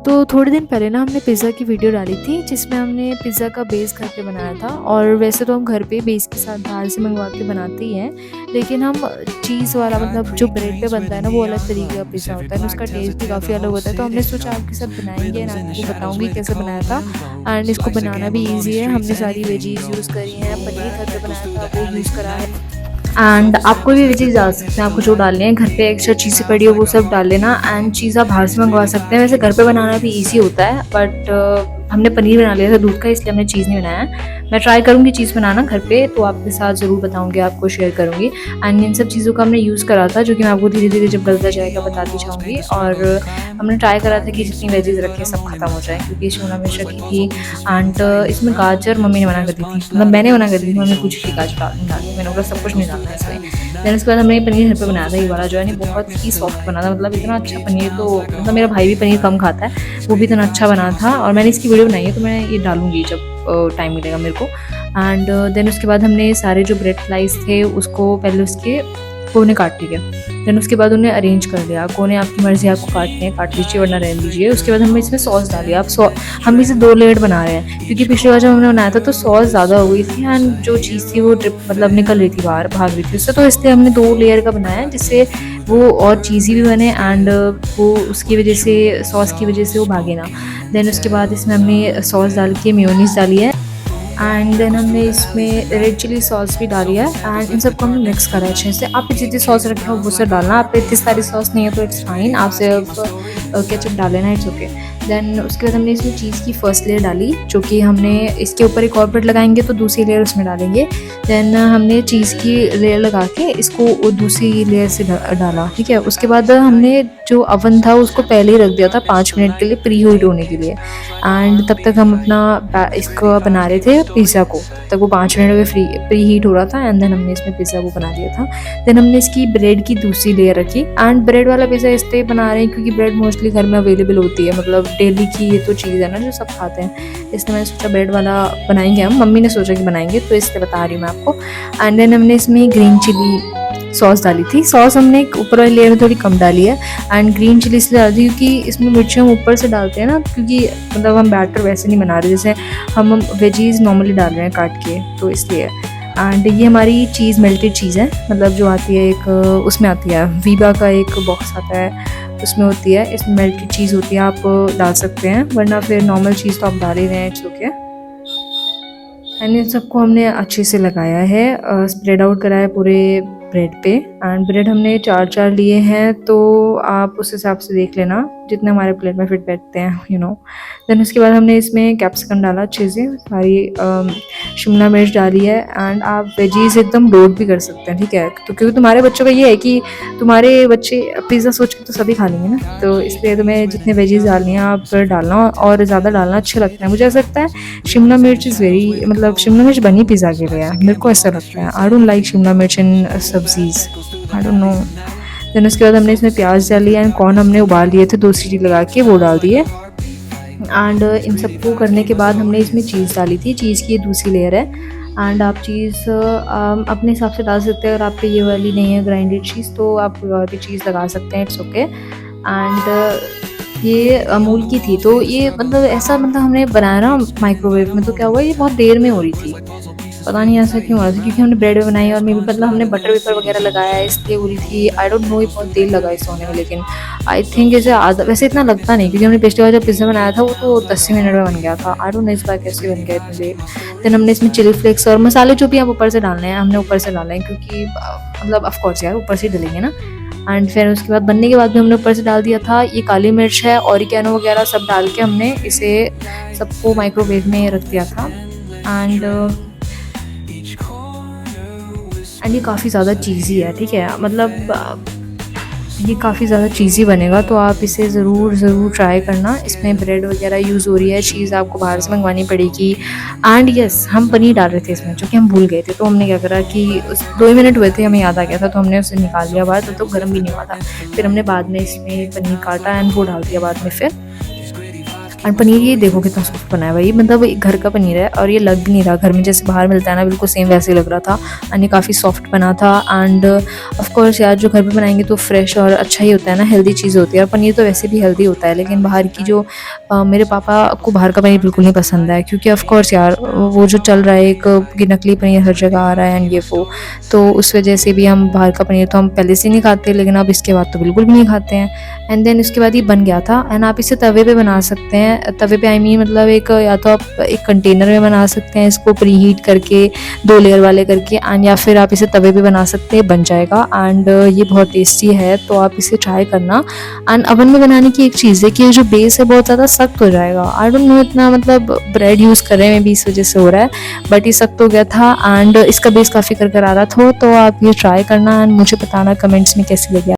तो थोड़े दिन पहले ना हमने पिज़्ज़ा की वीडियो डाली थी जिसमें हमने पिज़्ज़ा का बेस घर पे बनाया था। और वैसे तो हम घर पे बेस के साथ बाहर से मंगवा के बनाते ही हैं, लेकिन हम चीज़ वाला मतलब जो ब्रेड पे बनता है ना वो अलग तरीके का पिज़्ज़ा होता है, उसका टेस्ट भी काफ़ी अलग होता है। तो हमने सोचा आपके साथ बनाएंगे एंड आपको बताऊंगी कैसे बनाया था। एंड इसको बनाना भी ईजी है, हमने सारी वेजीज़ यूज़ करी हैं, पनीर घर पे बनाया था वो यूज़ करा है। एंड आपको भी वेजीज डाल सकते हैं, आपको जो डालने हैं घर पे एक्स्ट्रा चीज़ें पड़ी हो वो सब डाल लेना। एंड चीज़ आप बाहर से मंगवा सकते हैं, वैसे घर पे बनाना भी इजी होता है, बट हमने पनीर बना लिया था दूध का, इसलिए हमने चीज़ नहीं बनाया। मैं ट्राई करूँगी चीज़ बनाना घर पे, तो आपके साथ ज़रूर बताऊँगी, आपको शेयर करूँगी। एंड इन सब चीज़ों का हमने यूज़ करा था, जो कि मैं आपको धीरे धीरे जब गलता जाएगा बताती जाऊँगी। और हमने ट्राई करा था कि जितनी वेजीज रखे सब खत्म हो जाए, क्योंकि शिमला मिर्च रखी थी। एंड इसमें गाजर मम्मी ने मना कर दी थी, मतलब मैंने मना कर दी थी, मम्मी पूछी थी गाजर डालनी, मैंने बोला सब कुछ नहीं डालना है इसमें। देन उसके बाद हमने पनीर घर पे बनाया था, ये वाला जो है ना बहुत ही सॉफ्ट बना था, मतलब इतना अच्छा पनीर, तो मतलब मेरा भाई भी पनीर कम खाता है, वो भी इतना अच्छा बना था। और मैंने इसकी वीडियो बनाई है, तो मैं ये डालूंगी जब टाइम मिलेगा मेरे को। एंड देन उसके बाद हमने सारे जो ब्रेड स्लाइस थे उसको पहले उसके कोने काट लिए। देन उसके बाद उन्हें अरेंज कर लिया, कोने आपकी मर्जी, आपको काटने हैं काट लीजिए वरना रहने दीजिए। उसके बाद हमने इसमें सॉस डाली। आप हम इसे 2 लेयर बना रहे हैं, क्योंकि पिछली बार जब हमने बनाया था तो सॉस ज़्यादा हो गई थी एंड जो चीज़ थी वो ड्रिप मतलब निकल रही थी बाहर, भाग रही थी उससे, तो इसलिए हमने 2 लेयर का बनाया जिससे वो और चीज़ी भी बने एंड वो उसकी वजह से, सॉस की वजह से वो भागे ना। देन उसके बाद इसमें हमने सॉस डाल के मेयोनीज डाली है एंड देन हमने इसमें रेड चिली सॉस भी डाली है। एंड इन सबको हमने मिक्स करा है अच्छे से। आप जितनी सॉस रखे हो वो सब डालना, आप पे इतनी सारी सॉस नहीं है तो इट्स फाइन, आप सिर्फ केचप डाल लेना, इट्स ओके। देन उसके बाद हमने इसमें चीज़ की फर्स्ट लेयर डाली, जो कि हमने इसके ऊपर एक और ब्रेड लगाएंगे तो दूसरी लेयर उसमें डालेंगे। देन हमने चीज़ की लेयर लगा के इसको दूसरी लेयर से डाला, ठीक है। उसके बाद हमने जो अवन था उसको पहले ही रख दिया था 5 मिनट के लिए प्री हीट होने के लिए। एंड तब तक हम अपना इसको बना रहे थे पिज़्ज़ा को, तब तक वो 5 मिनट में प्री हीट हो रहा था। एंड देन हमने इसमें पिज़्ज़ा को बना दिया था। देन हमने इसकी ब्रेड की दूसरी लेयर रखी। एंड ब्रेड वाला पिज़्ज़ा इसलिए बना रहे हैं क्योंकि ब्रेड मोस्टली घर में अवेलेबल होती है, मतलब डेली की ये तो चीज़ है ना जो सब खाते हैं, इसलिए मैंने सोचा ब्रेड वाला बनाएंगे हम, मम्मी ने सोचा कि बनाएंगे तो इसलिए बता रही हूँ मैं आपको। एंड देन हमने इसमें ग्रीन चिली सॉस डाली थी। सॉस हमने ऊपर वाली लेयर में थोड़ी कम डाली है एंड ग्रीन चिली इसलिए डाल दी क्योंकि इसमें मिर्ची हम ऊपर से डालते हैं ना, क्योंकि मतलब हम बैटर वैसे नहीं बना रहे जैसे हम वेजीज नॉर्मली डाल रहे हैं काट के, तो इसलिए। एंड ये हमारी चीज़ मेल्टेड चीज़ है, मतलब जो आती है एक उसमें आती है वीबा का एक बॉक्स आता है उसमें होती है, इसमें मेल्टेड चीज़ होती है, आप डाल सकते हैं, वरना फिर नॉर्मल चीज़ तो आप डाल ही रहे हैं, इट्स ओके। एंड इन सबको हमने अच्छे से लगाया है, स्प्रेड आउट करा है पूरे ब्रेड पे। एंड ब्रेड हमने 4 लिए हैं, तो आप उस हिसाब से देख लेना जितने हमारे प्लेट में फिट बैठते हैं, यू नो। देन उसके बाद हमने इसमें कैप्सिकम डाला अच्छे से, सारी शिमला मिर्च डाली है। एंड आप वेजीज एकदम लोड भी कर सकते हैं, ठीक है, तो क्योंकि तुम्हारे बच्चों का ये है कि तुम्हारे बच्चे पिज़्ज़ा सोच के तो सभी खा लेंगे ना, तो इसलिए तुम्हें जितने वेजीज डालनी है आप डालना, और ज़्यादा डालना अच्छा लगता है। मुझे ऐसा लगता है शिमला मिर्च इज़ वेरी, मतलब शिमला मिर्च बनी पिज़्ज़ा के लिए है, मेरे को ऐसा लगता है। आई डोंट लाइक शिमला मिर्च इन सब्जीज, आई डोंट नो। देन उसके बाद हमने इसमें प्याज डाली एंड कॉर्न हमने उबाल लिए थे 2 सीटी लगा के, वो डाल दिए। एंड इन सबको करने के बाद हमने इसमें चीज़ डाली थी, चीज़ की दूसरी लेयर है। एंड आप चीज़ अपने हिसाब से डाल सकते हैं, अगर आप पे ये वाली नहीं है ग्राइंडेड चीज़ तो आप कोई और भी चीज़ लगा सकते हैं, इट्स ओके। एंड ये अमूल की थी, तो ये मतलब ऐसा, मतलब हमने बनाया ना माइक्रोवेव में, तो क्या हुआ ये बहुत देर में हो रही थी, पता नहीं ऐसा क्यों हो रहा था, क्योंकि हमने ब्रेड में बनाई और मे भी मतलब हमने बटर वेपर वगैरह लगाया है इसलिए हो रही थी, आई डोंट नो, ये बहुत देर लगा इस होने में। लेकिन आई थिंक इसे आधा, वैसे इतना लगता नहीं, क्योंकि हमने पिछली बार जब पिज़्ज़ा बनाया था वो तो 10 मिनट में बन गया था, आई डोंट नो इस बार कैसे बन गया इतनी देर। देन हमने इसमें चिली फ्लेक्स और मसाले जो भी आप ऊपर से डालने हैं हमने ऊपर से डाले हैं, क्योंकि मतलब ऑफकोर्स यार ऊपर से डलेंगे ना। एंड फिर उसके बाद बनने के बाद भी हमने ऊपर से डाल दिया था ये काली मिर्च है, ऑरिगेनो वगैरह सब डाल के हमने इसे सबको माइक्रोवेव में रख दिया था। एंड ये काफ़ी ज़्यादा चीज़ी है, ठीक है, मतलब ये काफ़ी ज़्यादा चीज़ी बनेगा, तो आप इसे ज़रूर ट्राई करना। इसमें ब्रेड वगैरह यूज़ हो रही है, चीज़ आपको बाहर से मंगवानी पड़ेगी। एंड यस, हम पनीर डाल रहे थे इसमें, जो कि हम भूल गए थे, तो हमने क्या करा कि उस 2 मिनट हुए थे हमें याद आ गया था, तो हमने उसे निकाल लिया बाहर, तो गर्म भी नहीं हुआ था। फिर हमने बाद में इसमें पनीर काटा एंड वो डाल दिया बाद में फिर। एंड पनीर ये देखो कितना सॉफ्ट बना है भाई, मतलब घर का पनीर है और ये लग भी नहीं रहा घर में जैसे बाहर मिलता है ना, बिल्कुल सेम वैसे ही लग रहा था। एंड ये काफ़ी सॉफ्ट बना था। एंड ऑफ कोर्स यार जो घर पे बनाएंगे तो फ्रेश और अच्छा ही होता है ना, हेल्दी चीज़ होती है। और पनीर तो वैसे भी हेल्दी होता है, लेकिन बाहर की जो मेरे पापा को बाहर का पनीर बिल्कुल नहीं पसंद है, क्योंकि ऑफ कोर्स यार वो जो चल रहा है एक कि नकली पनीर हर जगह आ रहा है एंड ये वो, तो उस वजह से भी हम बाहर का पनीर तो हम पहले से नहीं खाते, लेकिन अब इसके बाद तो बिल्कुल भी नहीं खाते हैं। एंड देन उसके बाद ये बन गया था। एंड आप इसे तवे पे बना सकते हैं, तवे पे आई मीन मतलब एक या तो आप एक कंटेनर में बना सकते हैं इसको प्री हीट करके 2 लेयर वाले करके, एंड या फिर आप इसे तवे पे बना सकते हैं, बन जाएगा। एंड ये बहुत टेस्टी है, तो आप इसे ट्राई करना। एंड ओवन में बनाने की एक चीज़ है कि ये जो बेस है बहुत ज़्यादा सख्त हो जाएगा। आई डोंट नो, इतना मतलब ब्रेड यूज़ कर रहे हैं भी इस वजह से हो रहा है, बट ये सख्त हो गया था। एंड इसका बेस काफ़ी कर आ रहा था, तो आप ये ट्राई करना एंड मुझे बताना कमेंट्स में कैसी लगी।